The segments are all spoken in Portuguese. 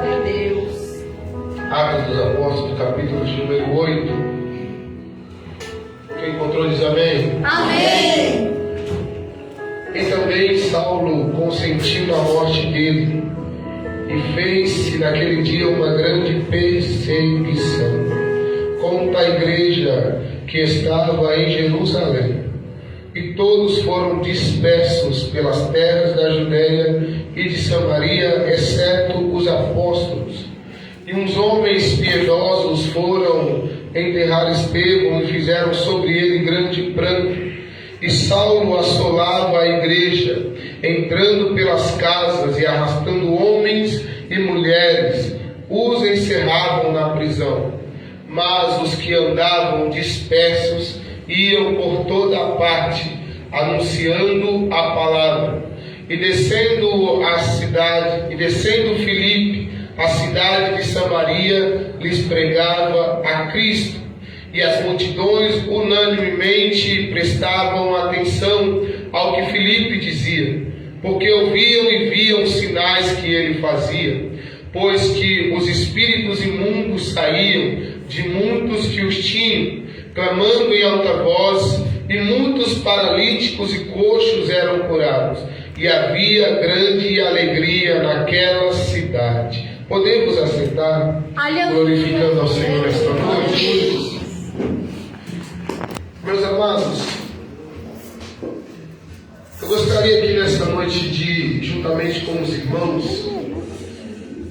Glória a Deus. Atos dos Apóstolos, capítulo de número 8. Quem encontrou diz amém. Amém. E também Saulo consentiu na morte dele, e fez-se naquele dia uma grande perseguição contra a igreja que estava em Jerusalém. E todos foram dispersos pelas terras da Judéia e de Samaria, exceto os apóstolos. E uns homens piedosos foram enterrar Estevão e fizeram sobre ele grande pranto. E Saulo assolava a igreja, entrando pelas casas e arrastando homens e mulheres, os encerravam na prisão. Mas os que andavam dispersos iam por toda a parte, anunciando a palavra. E descendo Filipe, a cidade de Samaria, lhes pregava a Cristo. E as multidões unanimemente prestavam atenção ao que Filipe dizia, porque ouviam e viam os sinais que ele fazia, pois que os espíritos imundos saíam de muitos que os tinham, clamando em alta voz, e muitos paralíticos e coxos eram curados, e havia grande alegria naquela cidade. Podemos assentar, glorificando ao Senhor nesta noite. Meus amados, eu gostaria aqui nesta noite de, juntamente com os irmãos,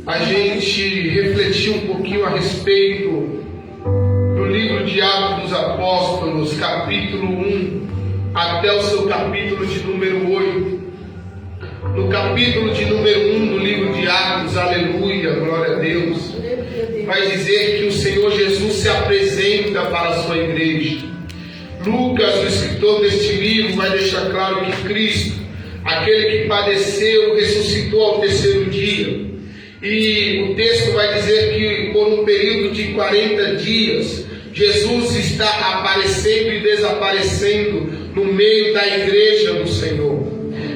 a gente refletir um pouquinho a respeito do livro de Atos dos Apóstolos, capítulo 1, até o seu capítulo de número 8. No capítulo de número 1 do livro de Atos, aleluia, glória a Deus, vai dizer que o Senhor Jesus se apresenta para a sua igreja. Lucas, o escritor deste livro, vai deixar claro que Cristo, aquele que padeceu, ressuscitou ao terceiro dia. E o texto vai dizer que por um período de 40 dias, Jesus está aparecendo e desaparecendo no meio da igreja do Senhor.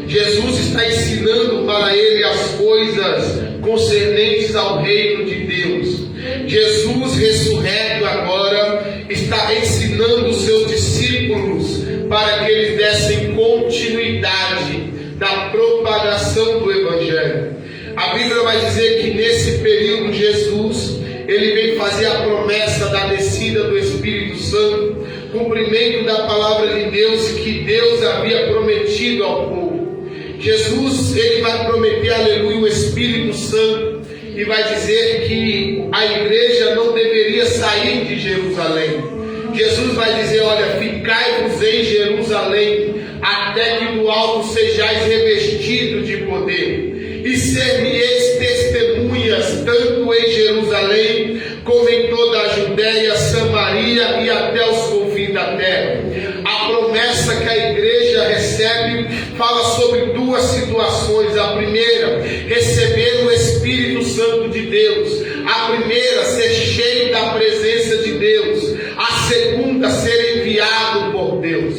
Jesus está ensinando para ele as coisas concernentes ao reino de Deus. Jesus ressurreto agora está ensinando os seus discípulos para que eles dessem continuidade na propagação do Evangelho. A Bíblia vai dizer que nesse período Jesus, ele vem fazer a promessa da descida do Espírito Santo, cumprimento da palavra de Deus que Deus havia prometido ao povo. Jesus, ele vai prometer, aleluia, o Espírito Santo, e vai dizer que a igreja não deveria sair de Jerusalém. Jesus vai dizer, olha, ficai-vos em Jerusalém, até que do alto sejais revestidos de poder, e ser-me-eis testemunhas, tanto em Jerusalém, como em toda a Judéia, Samaria e até os confins da terra. A promessa que a igreja recebe fala sobre duas situações. A primeira, receber o Espírito Santo de Deus. A primeira, ser cheio da presença de Deus. A segunda, ser enviado por Deus.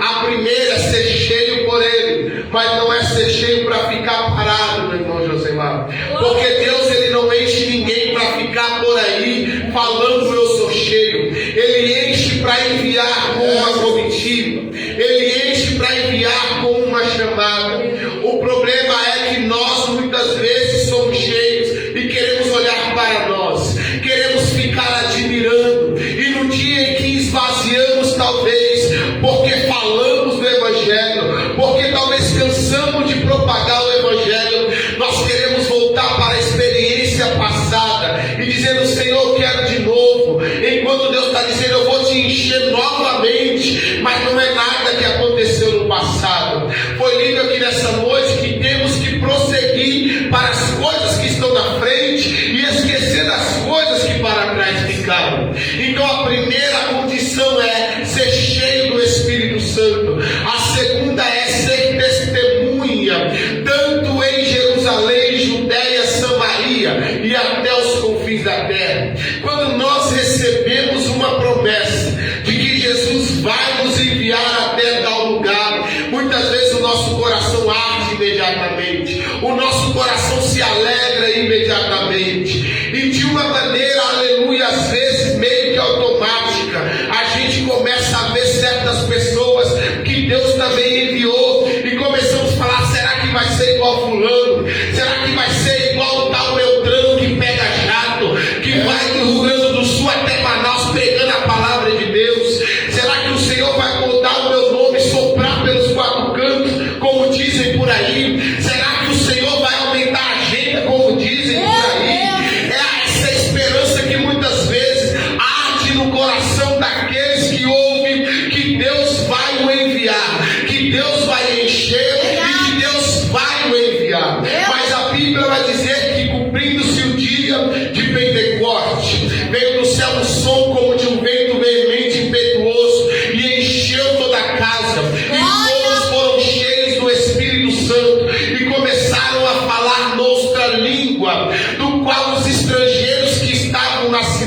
A primeira, ser cheio por Ele, mas não é ser cheio para ficar parado, meu irmão Josemar. Porque Deus, ele não enche ninguém para ficar por aí falando eu sou cheio. Ele enche para enviar com uma comitiva. Ele enche para enviar com uma chamada. O problema é que nós muitas vezes somos cheios e queremos olhar para nós, queremos ficar admirando, e no dia em que esvaziamos, talvez porque falamos do Evangelho, porque talvez cansamos de propagar o Evangelho, nós queremos voltar para a experiência passada e dizendo, Senhor, eu quero de novo, enquanto Deus está dizendo, eu vou te encher novamente, mas não é nada que aconteceu no passado. Foi lindo aqui nessa noite que temos que prosseguir para as coisas que estão na frente e esquecer das coisas que para trás ficaram. Então a primeira condição é ser cheio do Espírito Santo. A segunda é ser testemunha, tanto em Jerusalém, Judéia, Samaria e até os confins da terra. Quando nós recebemos uma promessa de que Jesus vai nos enviar até tal lugar, muitas vezes o nosso coração arde imediatamente, o nosso coração se alegra imediatamente.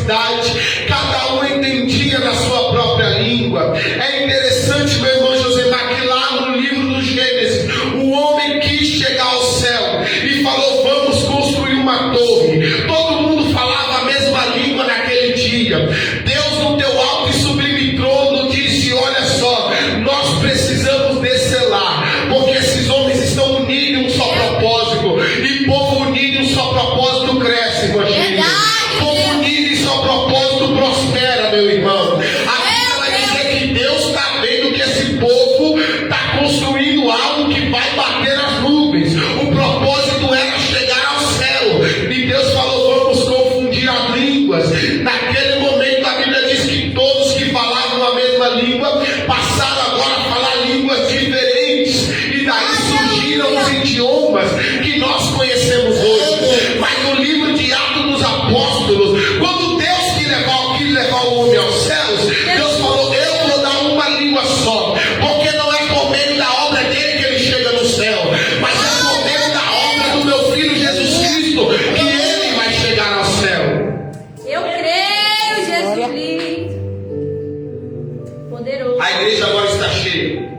cidade, cada um entendia na sua própria língua. É interessante, meu irmão Josemar, que lá no livro do Gênesis, o homem quis chegar ao céu e falou: vamos construir uma torre. Todo mundo falava a mesma língua naquele dia. Deus, no teu alto e sublime trono, disse: olha só, nós precisamos descer lá, porque esses homens estão unidos em um só propósito, e povo unido em um só propósito cresce, irmão. Povo unido em só propósito prospera, meu irmão. A Bíblia vai dizer que Deus está vendo que esse povo está construindo algo que vai bater nas nuvens. O propósito era chegar ao céu, e Deus falou: vamos confundir as línguas. Naquele momento a Bíblia diz que todos que falavam a mesma língua passaram agora a falar línguas diferentes, e daí surgiram os idiomas que nós conhecemos hoje. Mas no livro de Atos dos Apóstolos, quando Deus quis levar o homem aos céus, Deus falou: eu vou dar uma língua só, porque não é por meio da obra dele que ele chega no céu, mas é por meio da obra do meu Filho Jesus Cristo que ele vai chegar ao céu. Eu creio, Jesus Cristo. Poderoso. A igreja agora está cheia,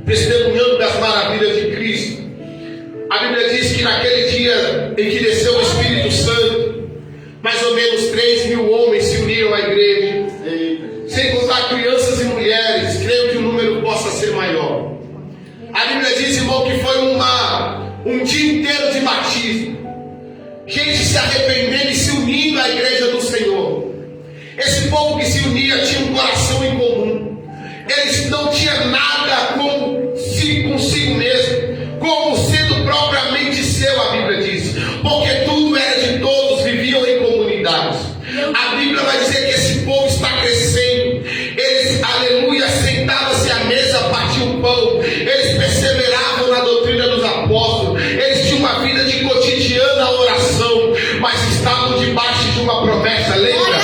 testemunhando das maravilhas de Cristo. A Bíblia diz que naquele dia em que desceu o Espírito Santo, mais ou menos 3.000 homens se uniram à igreja, sem contar crianças e mulheres. Creio que o número possa ser maior. A Bíblia diz, irmão, que foi um dia inteiro de batismo, gente se arrependendo e se unindo à igreja do Senhor. Esse povo que se unia tinha um coração em comum. Eles não tinham nada consigo mesmo, como sendo propriamente seu, a Bíblia diz, porque tudo era de todos, viviam em comunidades. A Bíblia vai dizer que esse povo está crescendo. Eles, aleluia, sentavam-se à mesa, partiam pão. Eles perseveravam na doutrina dos apóstolos. Eles tinham uma vida de cotidiana oração, mas estavam debaixo de uma promessa. Lembra?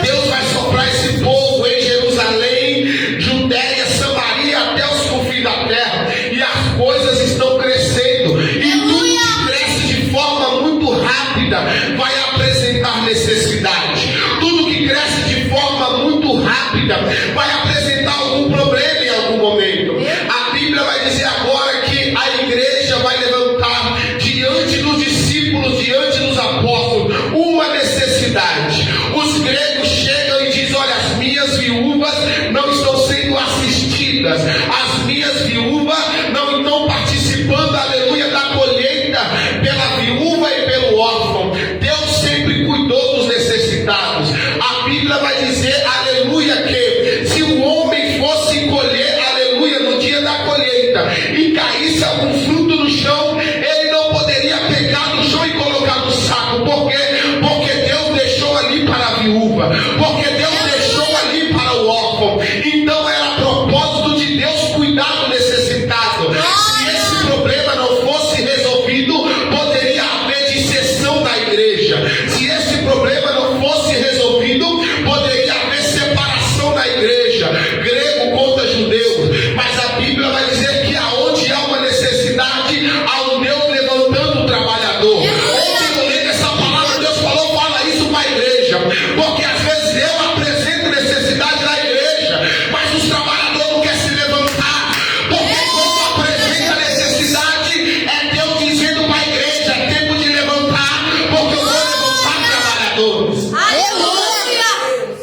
Deus vai soprar esse povo em Jerusalém, Judéia, Samaria, até os confins da terra, e as coisas estão crescendo, e tudo que cresce de forma muito rápida vai apresentar necessidade. Tudo que cresce de forma muito rápida vai apresentar algum problema em algum momento. A Bíblia vai dizer agora que a igreja vai levantar diante dos discípulos, diante dos apóstolos, uma necessidade. Os gregos chegam e dizem: olha, as minhas viúvas não estão sendo assistidas, as minhas viúvas não estão participando, aleluia, da colheita pela viúva e pelo órfão. Deus sempre cuidou dos necessitados. A Bíblia vai dizer, aleluia, que se o homem fosse colher, aleluia, no dia da colheita, e caísse algum fruto no chão, ele não poderia pegar no chão e colocar no saco. Por quê? Porque Deus deixou ali para a viúva, porque Deus deixou ali para o órfão. Então era propósito de Deus cuidar do necessitado. Se esse problema não fosse resolvido, poderia haver dissensão da igreja. Se esse problema não fosse resolvido, poderia haver separação da igreja, grego contra judeu. Mas a Bíblia vai dizer que aonde há uma necessidade, há um Deus levantando o trabalhador. Ontem eu leio essa palavra, Deus falou: fala isso para a igreja, porque às vezes eu apresento necessidade na igreja, mas os trabalhadores não querem se levantar. Porque quando apresenta necessidade, é Deus dizendo para a igreja: é tempo de levantar, porque eu vou levantar trabalhadores. Aleluia!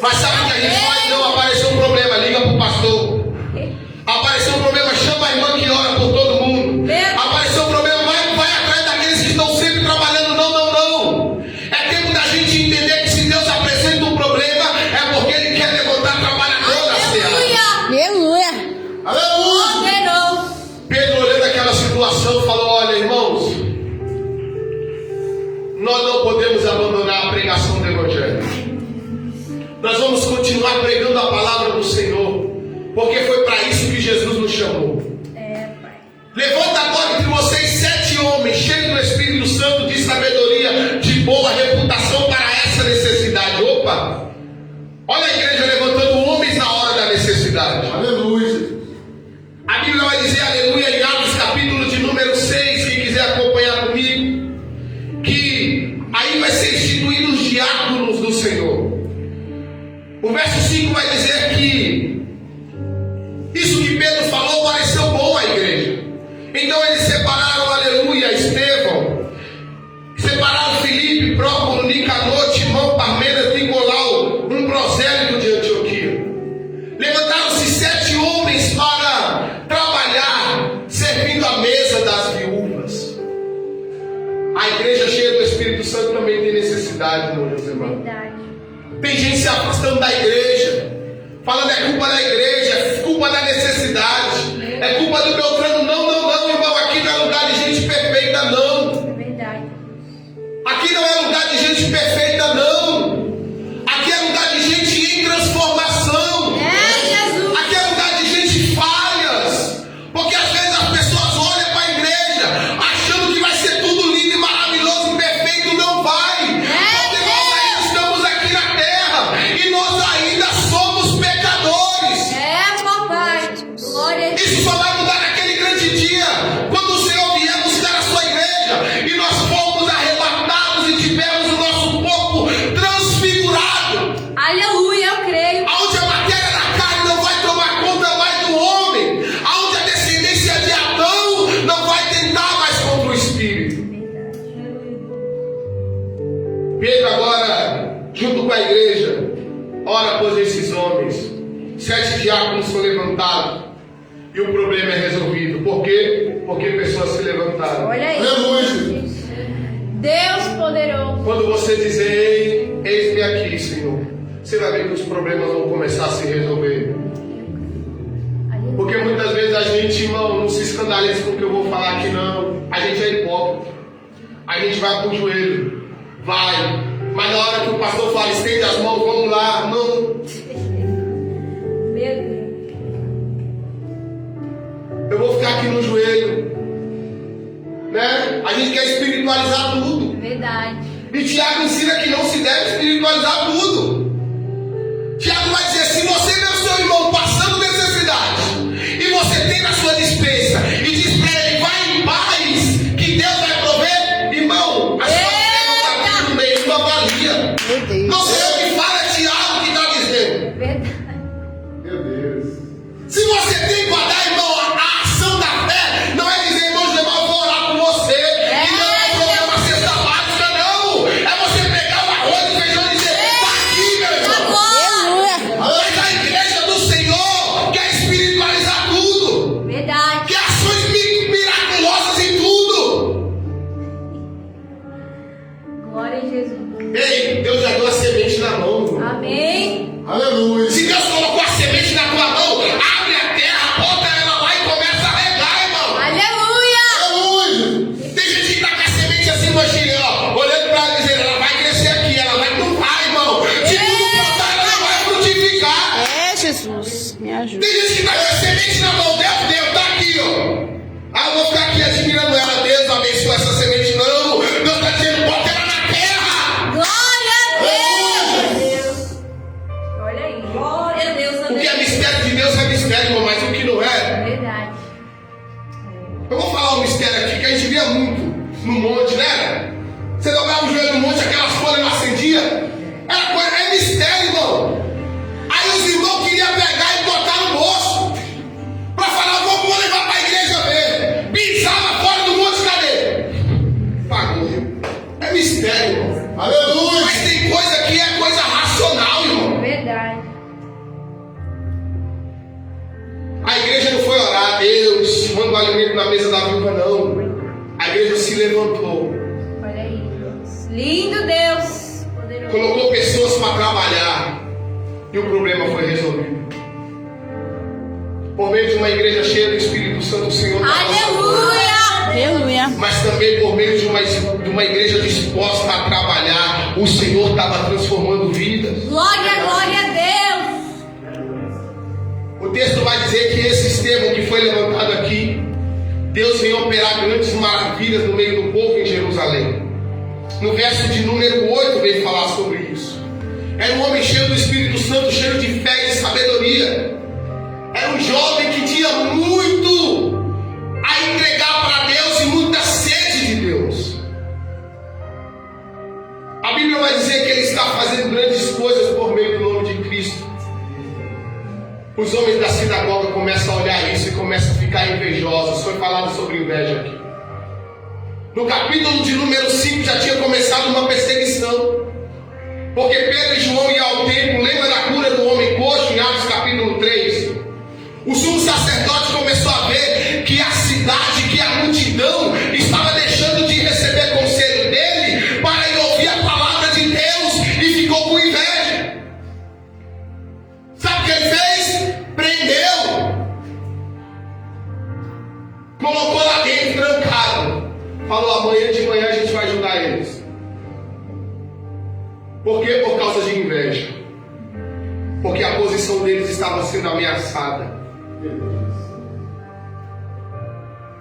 Mas sabe o que a gente faz? Não, apareceu um problema, liga para o pastor. Apareceu um problema, chama a irmã que ora por todo mundo. Apareceu um problema, vai atrás daqueles que estão sempre trabalhando. Não. É tempo da gente entender que se Deus apresenta um problema, é porque Ele quer levantar trabalhador na terra. Aleluia. Aleluia! Poderoso. Pedro, olhando aquela situação, falou: olha, irmãos, nós não podemos abandonar a pregação do Evangelho. Nós vamos continuar pregando a palavra do Senhor, porque foi para isso que Jesus nos chamou. Pai. Levanta agora entre vocês 7 homens cheios do Espírito Santo, de sabedoria, de boa reputação para essa necessidade. Opa! Olha a igreja levantando homens na hora da necessidade. Aleluia! A Bíblia vai dizer, aleluia, em Atos capítulo de número 6, quem quiser acompanhar comigo, que aí vai ser instituídos os diáconos do Senhor. O verso 5 vai dizer que isso que Pedro falou pareceu bom à igreja. Então eles separaram, aleluia, Estevão, separaram Filipe, Prócoro, Nicanor, Timão, Parmenas, Nicolau, um prosélito de Antioquia. Levantaram-se 7 homens para trabalhar, servindo a mesa das viúvas. A igreja cheia do Espírito Santo também tem necessidade, meus irmãos. Tem gente se afastando da igreja, falando é culpa da igreja, é culpa da necessidade, é culpa do Beltrano. Não, irmão, aqui não é lugar de gente perfeita, não. Aqui não é lugar de gente perfeita, não. Aqui é lugar de gente em transformação. Aqui é lugar de gente falhas. Porque às vezes as pessoas olham para a igreja achando que vai ser tudo lindo e maravilhoso e perfeito. Não vai. Porque nós ainda estamos aqui na terra e nós ainda somos pecadores. Papai. Glória a Deus. Isso só vai mudar naquele grande dia, quando o Senhor vier buscar a sua igreja e nós formos arrebatados e tivermos o nosso corpo transfigurado. Aleluia, eu creio. Aonde a matéria da carne não vai tomar conta mais do homem, aonde a descendência de Adão não vai tentar mais contra o Espírito. Pedro agora, junto com a igreja, ora por esses homens. 7 diáconos são levantados e o problema é resolvido. Por quê? Porque pessoas se levantaram. Olha aí. Aleluia. Deus poderoso. Quando você dizer, ei, eis-me aqui, Senhor, você vai ver que os problemas vão começar a se resolver. Porque muitas vezes a gente, irmão, não se escandaliza com o que eu vou falar aqui, não. A gente é hipócrita. A gente vai pro joelho. Vai. Mas na hora que o pastor fala, estende as mãos, vamos lá. Não. Meu Deus. Eu vou ficar aqui no joelho. Né? A gente quer espiritualizar tudo. Verdade. E Tiago ensina que não se deve espiritualizar tudo. Tiago vai dizer, se você vê o seu irmão passando necessidade e você tem na sua dispensa e diz para ele, vai em paz, que Deus vai prover, irmão, a sua fé não está aqui no meio, não avalia. Não sei o que fala, é Tiago que está dizendo. Verdade. Meu Deus. Se você tem para dar, irmão, a ação da fé não é dizer, irmão, eu vou orar por você. E não é jogar uma cesta básica, não. É você pegar o arroz e feijão e dizer, está aqui, meu irmão. Mas a igreja do Senhor quer espiritualizar tudo. Verdade. Quer ações miraculosas em tudo. Glória a Jesus. Ei, Deus já deu a semente na mão, irmão. Amém. Aleluia. Se Deus colocou a semente na tua mão, abre a terra, bota ela lá e começa a regar, irmão. Aleluia. Aleluia. Tem gente que tá com a semente assim, machinha, ó, olhando pra ela e dizendo, ela vai crescer aqui, ela vai, não vai, irmão. Se tudo plantar, ela não vai frutificar. Jesus, me ajuda. Tem gente que tá com a semente na mão, Deus, tá aqui, ó. Ah, eu vou ficar aqui admirando ela, Deus abençoa essa semente, não. Deus tá dizendo, bota ela na terra. Glória a Deus. Olha aí. Glória a Deus. O que é mistério de Deus é mistério, irmão, mas o que não é. Verdade. Eu vou falar um mistério aqui que a gente via muito no monte, né? Você dobrava o joelho no monte, aquelas folhas não acendiam. Era coisa, é mistério, irmão. Aí os irmãos queriam pegar e botar no bolso. Para falar, vou levar para a igreja ver. Pisava fora do monte, cadê? Pagou. É mistério, irmão. Aleluia. Mas tem coisa que é coisa racional, irmão. Verdade. A igreja não foi orar, Deus, manda o alimento na mesa da viúva, não. A igreja se levantou. Olha aí. Lindo Deus. Poderoso. Colocou pessoas para trabalhar. E o problema foi resolvido. Por meio de uma igreja cheia do Espírito Santo, o Senhor está Aleluia. Aleluia. mas também por meio de uma igreja disposta a trabalhar, o Senhor estava transformando vidas. Glória a Deus. O texto vai dizer que esse Estevão que foi levantado aqui, Deus veio operar grandes maravilhas no meio do povo em Jerusalém. No verso de número 8 veio falar sobre isso. Era um homem cheio do Espírito Santo, cheio de fé e de sabedoria. Era um jovem que tinha muito a entregar para Deus e muita sede de Deus. A Bíblia vai dizer que ele está fazendo grandes coisas por meio do nome de Cristo. Os homens da sinagoga começam a olhar isso e começam a ficar invejosos. Foi falado sobre inveja aqui. No capítulo de número 5 já tinha começado uma perseguição. Porque Pedro e João iam ao templo, lembra da cura do homem coxo em Atos capítulo 3? O sumo sacerdote começou a ver que a cidade, que a multidão estava deixando de receber conselho dele para ir ouvir a palavra de Deus e ficou com inveja. Sabe o que ele fez? Prendeu. Colocou lá dentro, trancado. Falou, amanhã de manhã a gente vai ajudar eles. Por quê? Por causa de inveja. Porque a posição deles estava sendo ameaçada.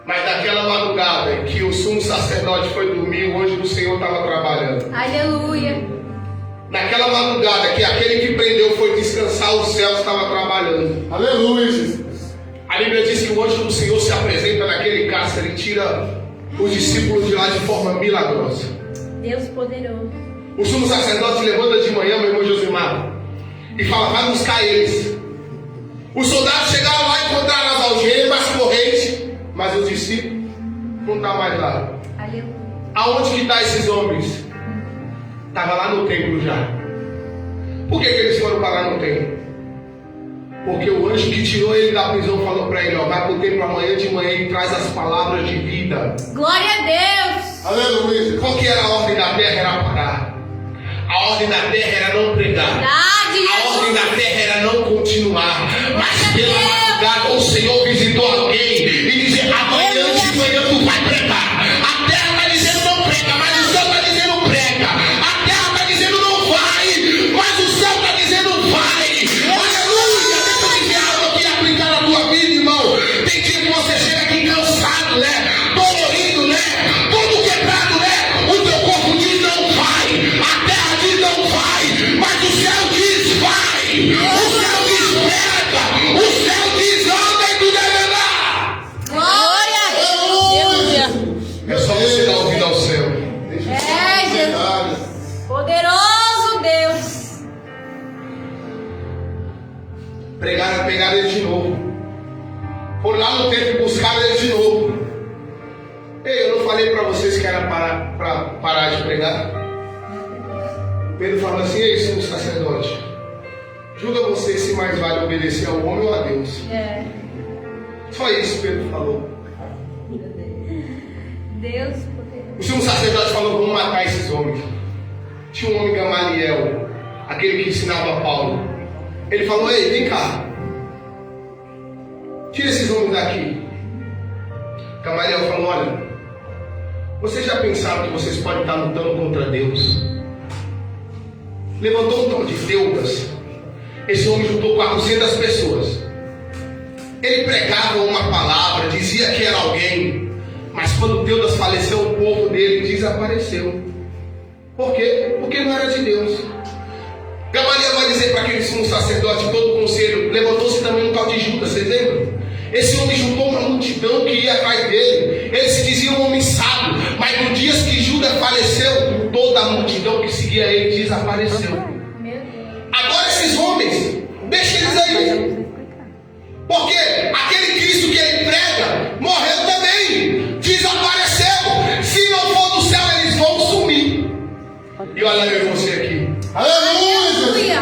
Mas naquela madrugada em que o sumo sacerdote foi dormir, o anjo do Senhor estava trabalhando. Aleluia. Naquela madrugada que aquele que prendeu foi descansar, o céu estava trabalhando. Aleluia, Jesus. A Bíblia diz que o anjo do Senhor se apresenta naquele cárcere e tira os discípulos de lá de forma milagrosa. Deus poderoso. O sumo sacerdote levanta de manhã, meu irmão Josimar, e fala, vai buscar eles. Os soldados chegaram lá e encontraram as algemas, as correntes, mas os discípulos não estão mais lá. Aleluia. Aonde que estão esses homens? Estava lá no templo já. Por que eles foram parar no templo? Porque o anjo que tirou ele da prisão falou para ele, ó, vai para o templo amanhã de manhã e traz as palavras de vida. Glória a Deus. Aleluia. Qual que era a ordem da terra? Era parar. A ordem da terra era não pregar. Verdade, A ordem da terra era não continuar. Mas pela madrugada o Senhor visitou alguém e disse, amanhã de manhã tu vai pregar. A terra está dizendo não prega, mas o céu está dizendo prega. A terra está dizendo não vai, mas o céu está dizendo vai. Aleluia! Deixa eu dizer algo aqui aplicar na tua vida, irmão. Tem dia que você chega aqui cansado, né? Dolorido, né? Todo quebrado, né? O teu corpo diz não vai. A terra diz não vai, mas o céu diz vai. O céu diz prega. O céu diz anda e tu deve andar. Glória. Aleluia. É só você dar ouvido ao céu. É, Jesus. Poderoso Deus. Pegaram ele de novo. Foram lá no templo e buscaram ele de novo. Ei, eu não falei para vocês que era para parar de pregar? Pedro falou assim, ei, sumo sacerdote, julga você se mais vale obedecer ao homem ou a Deus. É. Só isso Pedro falou. Deus poderoso. O sumo sacerdote falou, vamos matar esses homens. Tinha um homem Gamaliel, aquele que ensinava Paulo. Ele falou, ei, vem cá. Tira esses homens daqui. Gamaliel falou, olha, vocês já pensaram que vocês podem estar lutando contra Deus? Levantou um tal de Teudas. Esse homem juntou 400 pessoas. Ele pregava uma palavra, dizia que era alguém, mas quando Teudas faleceu, o povo dele desapareceu. Por quê? Porque não era de Deus. Gamaliel vai dizer para aquele sumo sacerdote, todo o conselho, levantou-se também um tal de Judas, vocês lembram? Esse homem juntou uma multidão que ia atrás dele. Ele se dizia um homem sábio, mas no dia que Judas faleceu, toda a multidão que seguia ele desapareceu. Meu Deus. Agora esses homens, deixa eles aí. Porque aquele Cristo que ele prega morreu também, desapareceu. Se não for do céu, eles vão sumir. E olha eu você aqui. Aleluia.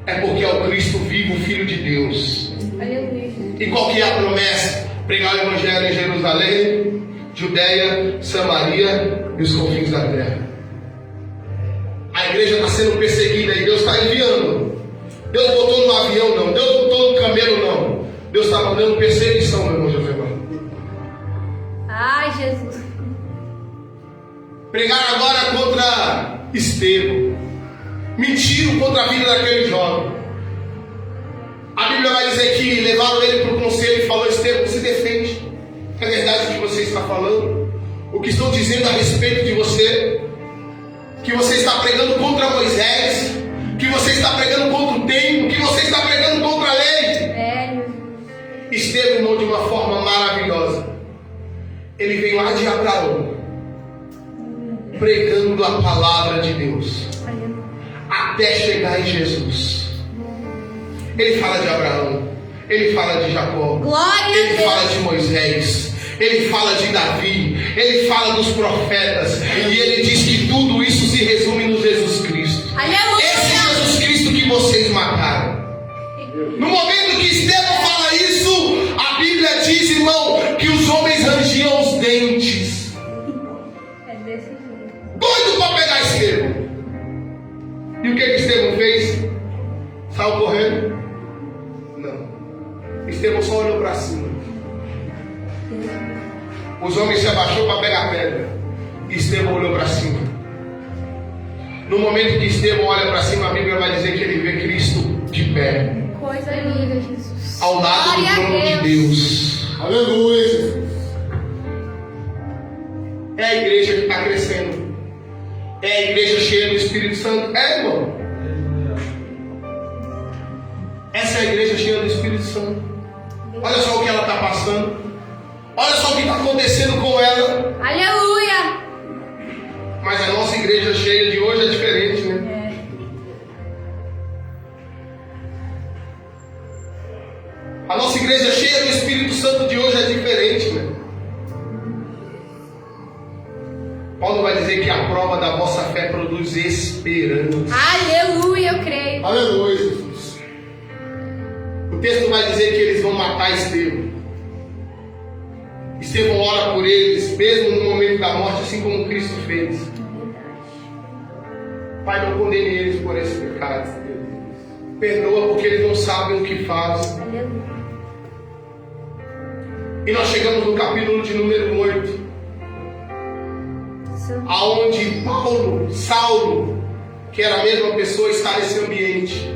É porque é o Cristo vivo, Filho de Deus. Aleluia. E qual que é a promessa? Pregar o Evangelho em Jerusalém, Judeia, Samaria e os confins da terra. A igreja está sendo perseguida e Deus está enviando. Deus botou no avião não, Deus botou no camelo não. Deus está mandando perseguição, meu irmão José. Ai, Jesus. Pregaram agora contra Estevão. Mentiram contra a vida daquele jovem. A Bíblia vai dizer que levaram ele para o conselho e falou, Estevão, se defende. É verdade o que você está falando? O que estou dizendo a respeito de você? Que você está pregando contra Moisés, que você está pregando contra o templo, que você está pregando contra a lei. É, Jesus. Estevão, irmão, de uma forma maravilhosa. Ele vem lá de Abraão. pregando a palavra de Deus até chegar em Jesus. Ele fala de Abraão, ele fala de Jacó, Glória ele a Deus. fala de Moisés, ele fala de Davi, ele fala dos profetas, e ele diz que tudo isso se resume no Jesus Cristo. Aleluia. Esse Jesus Cristo que vocês mataram. No momento que Estevão fala isso, a Bíblia diz, irmão, que os homens rangiam os dentes, É desse jeito. doido para pegar Estevão. E o que Estevão fez? Saiu correndo? Não. Estevão só olhou para cima. Os homens se abaixou para pegar a pedra. Estevão olhou para cima. No momento que Estevão olha para cima, a Bíblia vai dizer que ele vê Cristo de pé, Coisa linda, Jesus. ao lado do Glória a trono de Deus. Aleluia, Jesus. É a igreja que está crescendo. É a igreja cheia do Espírito Santo. É, irmão. Essa é a igreja cheia do Espírito Santo. Olha só o que ela está passando. Olha só o que está acontecendo com ela. Aleluia. Mas a nossa igreja cheia de hoje é diferente, né? A nossa igreja cheia do Espírito Santo de hoje é diferente, né? Paulo vai dizer que a prova da vossa fé produz esperança. Aleluia, eu creio. Aleluia, Jesus. O texto vai dizer que eles vão matar Estevão. Estevão ora por eles, mesmo no momento da morte, assim como Cristo fez. Pai, não condene eles por esse pecado. Perdoa porque eles não sabem o que fazem. Aleluia. E nós chegamos no capítulo de número 8, aonde Saulo, que era a mesma pessoa, está nesse ambiente.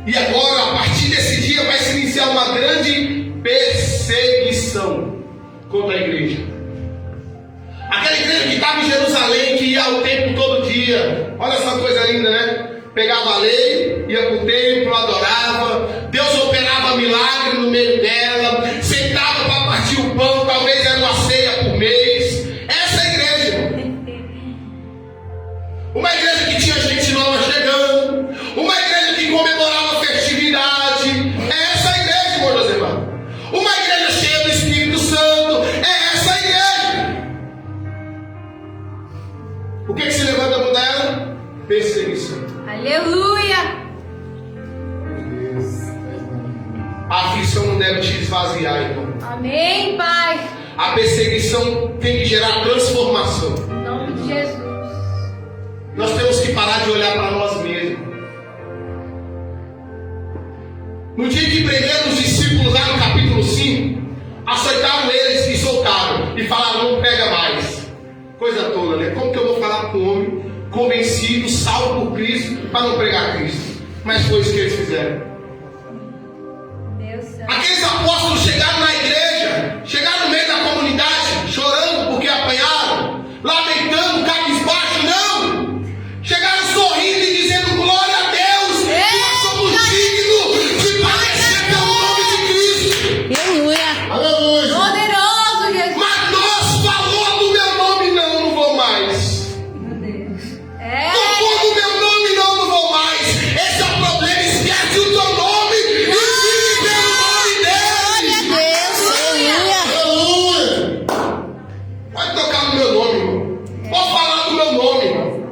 E agora, a partir desse dia, vai se iniciar uma grande perseguição contra a igreja. Aquela igreja que estava em Jerusalém, que ia ao templo todo dia. Olha essa coisa linda, né? Pegava a lei, ia para o templo, adorava. Deus operava milagre no meio dela. Sentava para partir o pão, talvez era uma ceia por mês. Essa é a igreja. Uma igreja que tinha gente nova chegando. Uma igreja que comemorava festividade. É essa a igreja, irmão Josemar. Uma igreja cheia do Espírito Santo. É essa a igreja. O que se levanta por ela? Perseguição. Aleluia. A aflição não deve te esvaziar, irmão. Amém, Pai. A perseguição tem que gerar transformação. Em nome de Jesus. Nós temos que parar de olhar para nós mesmos. No dia que prenderam os discípulos lá no capítulo 5, açoitaram eles e soltaram. E falaram, não pega mais. Coisa toda, né? Como que eu vou falar com um homem convencido, salvo por Cristo, para não pregar Cristo? Mas foi isso que eles fizeram. Deus santo. Aqueles apóstolos chegaram na igreja, chegaram no meio da comunidade, chorando porque apanharam, lamentando, cabisbaixo, não! Chegaram sorrindo e dizendo glória a Deus, que nós somos dignos de padecer pelo nome de Cristo. Aleluia. Aleluia. Poderoso Jesus. Mas nós falou do meu nome, não vou mais. Meu Deus. Tocou no meu nome, não vou mais. Esse é o problema, esquece o teu nome e vive pelo nome dele. Deus, aleluia. Aleluia. Pode tocar no meu nome, irmão. Pode falar do meu nome, irmão.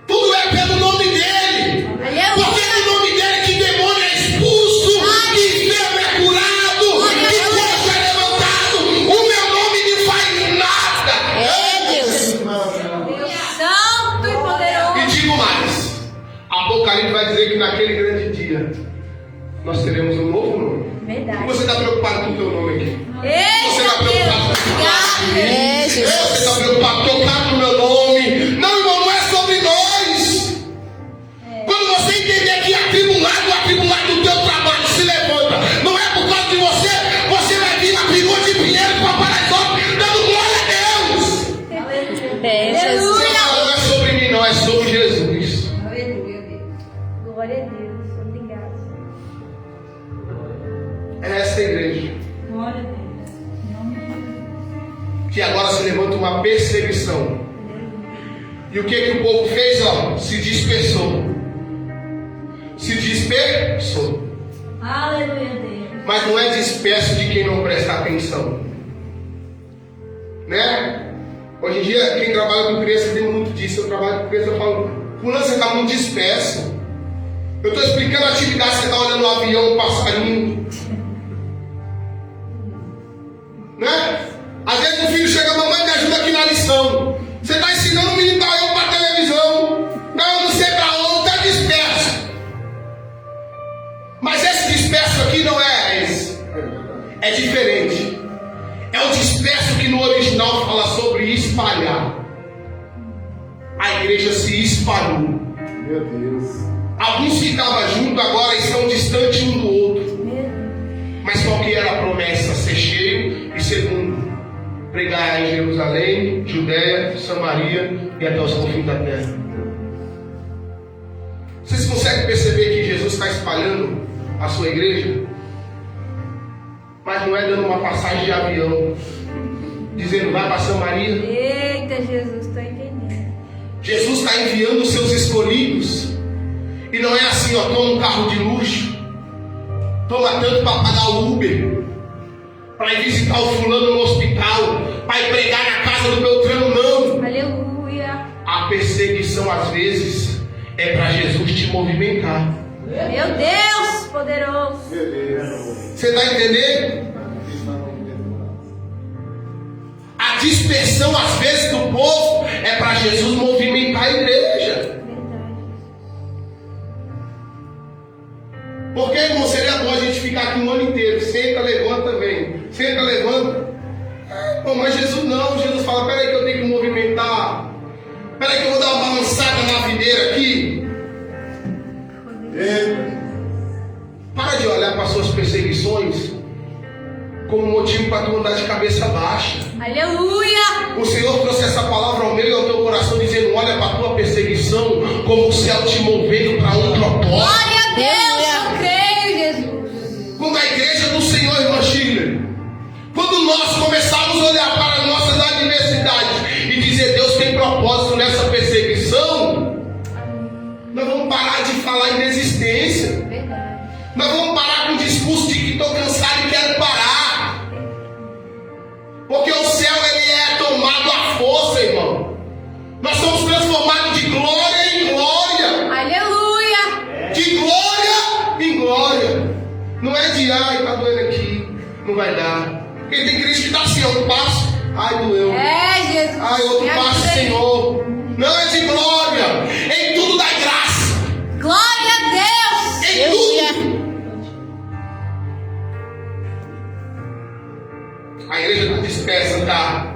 Tudo é pelo nome dele. Porque é no nome dele que demônio é expulso, que enfermo é curado, que coxo é levantado. O meu nome não faz nada. É Deus. Deus santo e poderoso. E digo mais: Apocalipse vai dizer que naquele grande dia nós teremos um novo nome. E Verdade. você está preocupado com o teu nome aqui? Ei, Você está preocupado com o obrigado. É Você Jesus. está preocupado com tocar no meu nome? Não, irmão, não é sobre nós. Quando você entender que atribulado do teu trabalho se levanta, não é por causa de você, você vai vir na perua de Pinheiro para Paraisópolis, dando glória a Deus. É Jesus. Você fala, não é sobre mim, não, é sobre Jesus. Aleluia, Deus. Glória a Deus. Obrigado. É essa igreja Glória a Deus. Em nome de Jesus. que agora se levanta uma perseguição E o que o povo fez? Ó, se dispersou. Se dispersou. Aleluia, Deus. Mas não é disperso de quem não presta atenção. Né? Hoje em dia, quem trabalha com criança tem muito disso. Eu trabalho com criança, eu falo, fulano, você está muito disperso. Eu estou explicando a atividade, você está olhando o avião, o passarinho. Né? Às vezes o filho chega, mamãe, me ajuda aqui na lição. Você está ensinando o menino para olhando para a televisão. Não, não sei para onde, está disperso. Mas esse disperso aqui não é esse. É diferente. É o disperso que no original fala sobre espalhar. A igreja se espalhou. Meu Deus. Alguns ficavam juntos, agora estão distantes um do outro. Mas qual que era a promessa? Ser cheio e segundo, pregar em Jerusalém, Judéia, Samaria e até os confins da terra. Vocês conseguem perceber que Jesus está espalhando a sua igreja? Mas não é dando uma passagem de avião, dizendo vai para Samaria. Eita, Jesus, estou entendendo. Jesus está enviando os seus escolhidos. E não é assim, ó, toma um carro de luxo, toma tanto para pagar o Uber, para ir visitar o fulano no hospital, para ir pregar na casa do Beltrano, não. Aleluia. A perseguição às vezes é para Jesus te movimentar. Meu Deus, poderoso. Meu Deus. Você está entendendo? A dispersão às vezes do povo é para Jesus movimentar a igreja. Verdade. Porque, irmão, seria bom a gente ficar aqui um ano inteiro. Senta, levanta, vem. Senta, levanta. Bom, mas Jesus não. Jesus fala, peraí que eu tenho que movimentar. Peraí que eu vou dar uma balançada na videira aqui. Para de olhar para as suas perseguições como motivo para tu andar de cabeça baixa. Aleluia. O Senhor trouxe essa palavra ao meu e ao teu coração, dizendo, olha para a tua perseguição como o céu te movendo para um propósito. Glória a Deus, eu creio, Jesus. Quando a igreja do Senhor, irmã Shirley, quando nós começarmos a olhar para as nossas adversidades e dizer, Deus tem propósito nessa perseguição, nós vamos parar de falar em desistência. Verdade. Nós vamos parar com o discurso de que estou cansado e quero parar. Porque o céu ele é tomado à força, irmão. Nós somos transformados de glória em glória. Aleluia. De glória em glória. Não é de ai, tá doendo aqui, não vai dar. Porque tem crente que está assim, outro passo, ai doeu. É, Jesus. Ai, outro Me passo, ajuda aí. Senhor. Não é de glória. Em tudo dá graça. Glória a Deus. Em tudo. A igreja está dispersa, tá?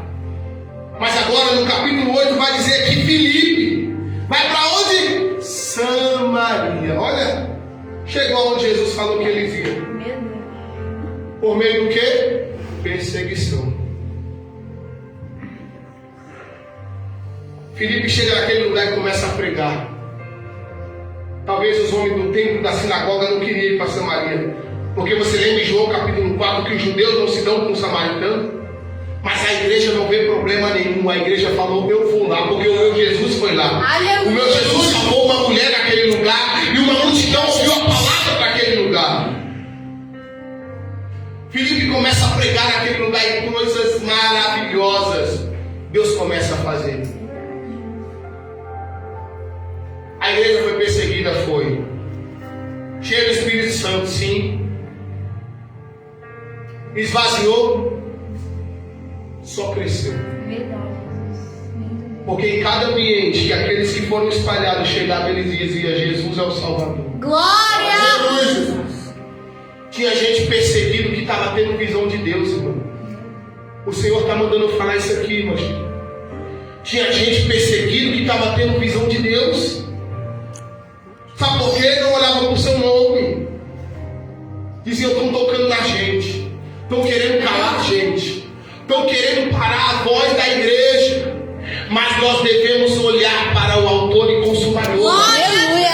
Mas agora no capítulo 8 vai dizer que Filipe vai para onde? Samaria. Olha, chegou onde Jesus falou que eles iam. Meu Deus. Por meio do que? Perseguição. Filipe chega naquele lugar e começa a pregar. Talvez os homens do templo da sinagoga não queriam ir para Samaria. Porque você lembra em João capítulo 4 que os judeus não se dão com os samaritanos? Mas a igreja não vê problema nenhum. A igreja falou, eu vou lá, porque o meu Jesus foi lá. Aleluia. O meu Jesus salvou uma mulher naquele lugar e uma multidão ouviu a palavra naquele lugar. Filipe começa a pregar naquele lugar e coisas maravilhosas Deus começa a fazer. A igreja foi perseguida, foi. Cheia do Espírito Santo, sim. Esvaziou, só cresceu. Verdade, Jesus. Muito bem. Porque em cada ambiente que aqueles que foram espalhados chegavam, eles diziam, Jesus é o Salvador. Glória. Tinha gente perseguido que estava tendo visão de Deus, irmão. O Senhor está mandando eu falar isso aqui, irmão. Tinha gente perseguido que estava tendo visão de Deus. Sabe por quê? Não olhava para o seu nome. Diziam, estão tocando na gente. Estão querendo calar a gente. Estão querendo parar a voz da igreja. Mas nós devemos olhar para o autor e consumador. Aleluia.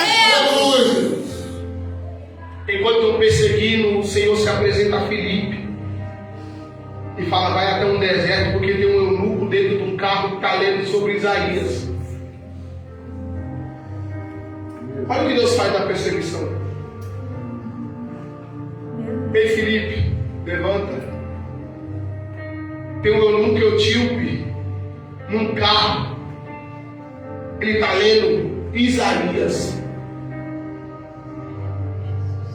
Enquanto estão perseguindo, o Senhor se apresenta a Filipe. E fala, vai até um deserto, porque tem um eunuco dentro de um carro que está lendo sobre Isaías. Olha o que Deus faz na perseguição. Ei, Felipe, levanta. Tem um eunuco etíope num carro. Ele está lendo Isaías.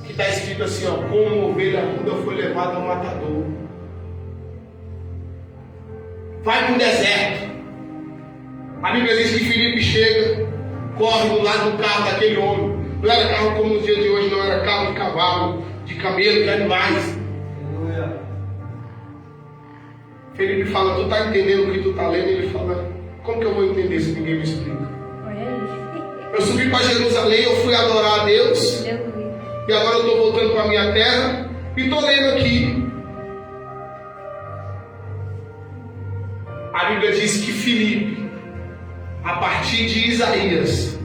Que está escrito assim, ó: como ovelha muda foi levada ao matador. Vai para o deserto. A Bíblia diz que Felipe chega, corre do lado do carro daquele homem. Não era carro como nos dias de hoje, não era carro de cavalo, de camelo, de animais. Felipe fala: tu está entendendo o que tu está lendo? Ele fala: como que eu vou entender se ninguém me explica? Eu subi para Jerusalém, eu fui adorar a Deus. E agora eu estou voltando para a minha terra e estou lendo aqui. A Bíblia diz que Filipe, a partir de Isaías,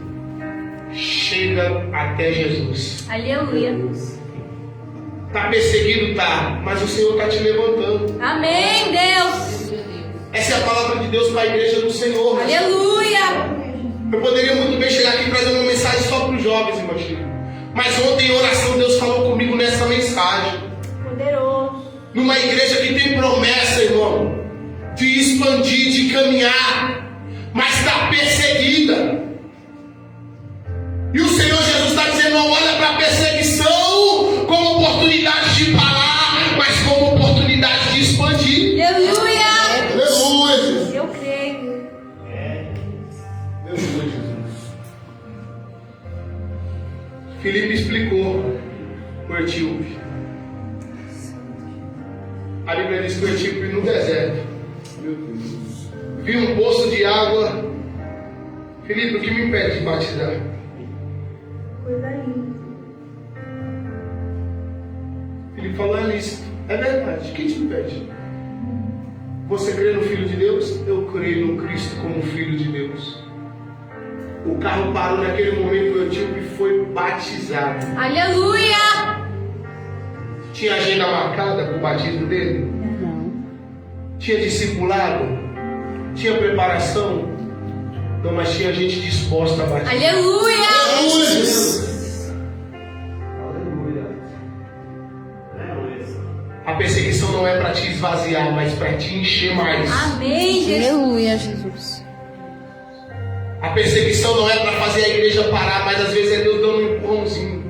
chega até Jesus. Aleluia. Está perseguido? Tá, mas o Senhor está te levantando. Amém, Deus. Essa é a palavra de Deus para a igreja do Senhor. Aleluia. Eu poderia muito bem chegar aqui trazendo uma mensagem só para os jovens, irmão Chico. Mas ontem em oração Deus falou comigo nessa mensagem. Poderoso. Numa igreja que tem promessa, irmão, de expandir, de caminhar, mas está perseguida. E o Senhor Jesus está dizendo: não olha para a perseguição como oportunidade de parar, mas como oportunidade de expandir. Aleluia. Aleluia. Eu creio. Meu Deus, Jesus. Filipe explicou o etíope. A Bíblia diz que o etíope no deserto viu um poço de água. Filipe, o que me impede de batizar? Coisa linda. Filipe falou: é lícito. É verdade. Quem te impede? Você crê no Filho de Deus? Eu creio no Cristo como Filho de Deus. O carro parou naquele momento, o etíope foi batizado. Aleluia. Tinha agenda marcada para o batismo dele? Não. Tinha discipulado? Tinha preparação? Não, mas tinha gente disposta a batizar. Aleluia. A perseguição não é para te esvaziar, mas para te encher mais. Amém, Jesus. Aleluia, Jesus. A perseguição não é para fazer a igreja parar, mas às vezes é Deus dando um empurrãozinho.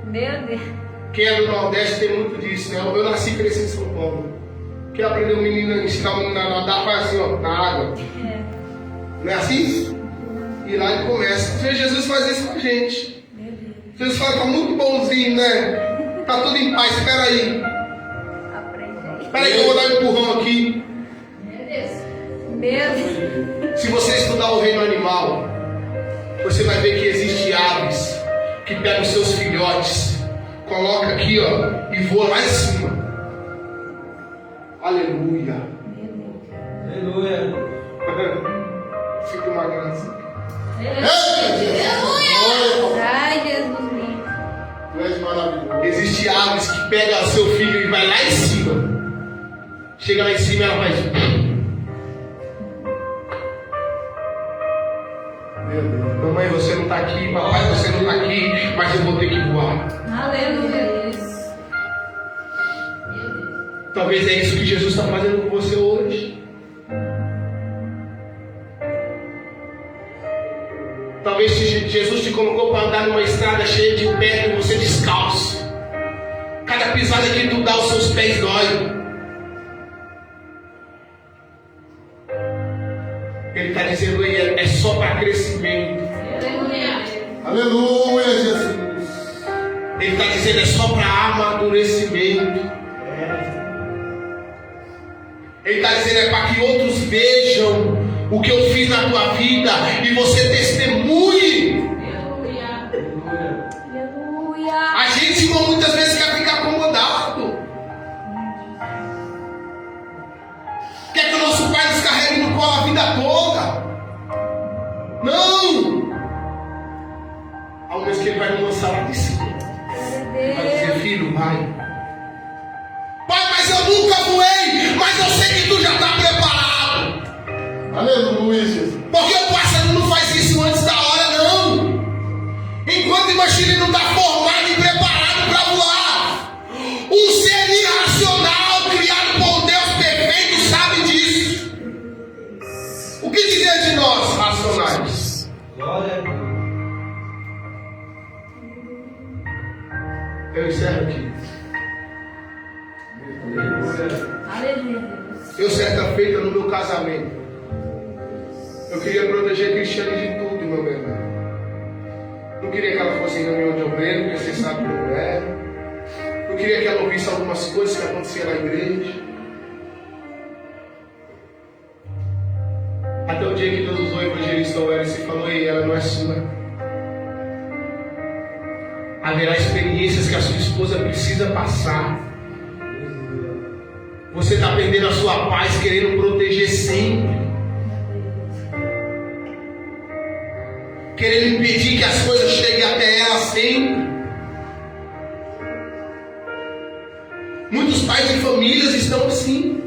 Meu Deus. Quem é do Nordeste tem muito disso, né? Eu nasci e cresci em São Paulo. Quer aprender o menino, ensinar o menino a nadar, faz assim, ó, na água. Não é assim? E lá ele começa. Jesus faz isso com a gente. Jesus fala: tá muito bonzinho, né? Tá tudo em paz, espera aí. Aprende aí. Espera aí que eu vou dar um empurrão aqui. Meu Deus. Se você estudar o reino animal, você vai ver que existe aves que pegam seus filhotes, coloca aqui, ó, e voa lá em cima. Aleluia. Aleluia. Fica uma graça. Ai, Jesus lindo. Tu és maravilhoso. Existe aves que pegam seu filho e vai lá em cima. Chega lá em cima e ela vai. Meu Deus. Mamãe, você não está aqui, papai, você não está aqui, mas eu vou ter que voar. Aleluia. Talvez é isso que Jesus está fazendo com você hoje. Talvez Jesus te colocou para andar numa estrada cheia de pedra e você descalço. Cada pisada que tu dá, os seus pés dói. Ele está dizendo aí, é só para crescimento. Aleluia, Jesus. Ele está dizendo, é só para amadurecimento. Ele está dizendo, é para que outros vejam o que eu fiz na tua vida e você testemunhe. Aleluia. A gente, irmão, muitas vezes quer ficar acomodado. Quer que o nosso pai nos carregue no colo a vida toda. Não. Ao menos que ele vai nos lançar lá de cima. Ele vai dizer, filho, vai. Pai, mas eu nunca voei, mas eu sei que tu já está preparado. Aleluia, Jesus. Porque o pássaro não faz não está formado e preparado para voar. Um ser irracional, criado por um Deus perfeito, sabe disso. O que dizer de nós, racionais? Glória a Deus. Eu encerro aqui. Aleluia. Eu, certa feita, no meu casamento, eu queria proteger a Cristiane de tudo, meu bem. Não queria que ela fosse em reunião de obreiro, porque você sabe como é. Não queria que ela ouvisse algumas coisas que aconteciam na igreja. Até o dia que Deus usou o evangelista Welles e falou: ei, ela não é sua. Haverá experiências que a sua esposa precisa passar. Você está perdendo a sua paz, querendo proteger sempre, querendo impedir que as coisas cheguem até ela sempre. Muitos pais de famílias estão assim.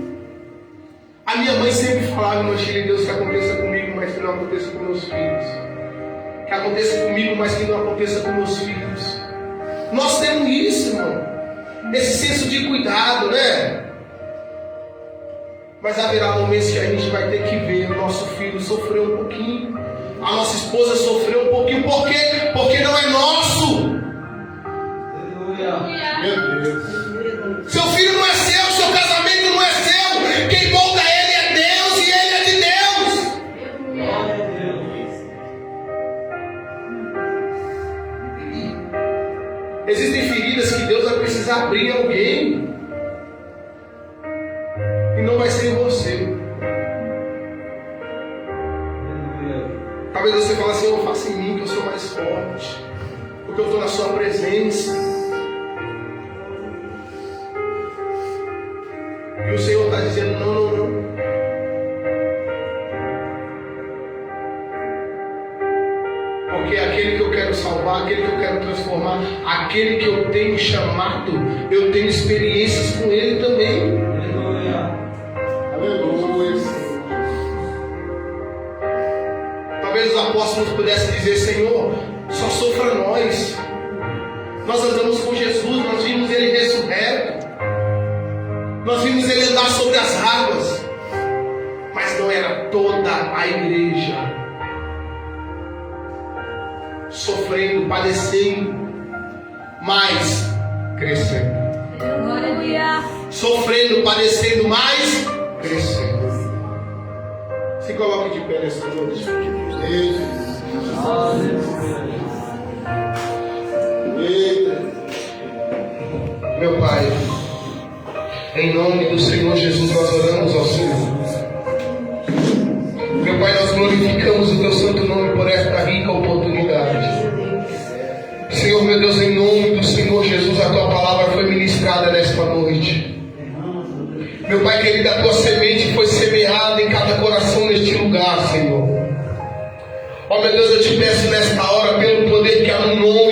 A minha mãe sempre falava: meu filho de Deus, que aconteça comigo, mas que não aconteça com meus filhos. Que aconteça comigo, mas que não aconteça com meus filhos. Nós temos isso, irmão. Esse senso de cuidado, né? Mas haverá momentos que a gente vai ter que ver o nosso filho sofrer um pouquinho, a nossa esposa sofrer um pouquinho. Por quê? Porque não é nosso. Aleluia. Meu Deus. Seu filho não é seu, seu casamento não é seu. Quem molda ele é Deus e ele é de Deus. Glória a Deus. Existem feridas que Deus vai precisar abrir em alguém. E não vai ser em você. Aleluia. Talvez você fale assim: eu faço em mim que eu sou mais forte, porque eu estou na sua presença. E o Senhor está dizendo: não, não, não. Porque aquele que eu quero salvar, aquele que eu quero transformar, aquele que eu tenho chamado, eu tenho experiências com ele também. Aleluia. Aleluia. Talvez os apóstolos pudessem dizer: Senhor, só sofra nós. Nós andamos com Jesus, nós vimos ele ressurreto, nós vimos ele andar sobre as águas, mas não era toda a igreja sofrendo, padecendo, mas crescendo. Aleluia. Sofrendo, padecendo, mas crescendo. Se coloque de pé nessa noite. Eita. Meu Pai, em nome do Senhor Jesus, nós oramos ao Senhor. Meu Pai, nós glorificamos o Teu santo nome por esta rica oportunidade. Senhor, meu Deus, em nome do Senhor Jesus, a Tua palavra foi ministrada nesta noite. Meu Pai querido, a Tua semente foi semeada em cada coração neste lugar, Senhor. Ó meu Deus, eu te peço nesta hora, pelo poder que há no nome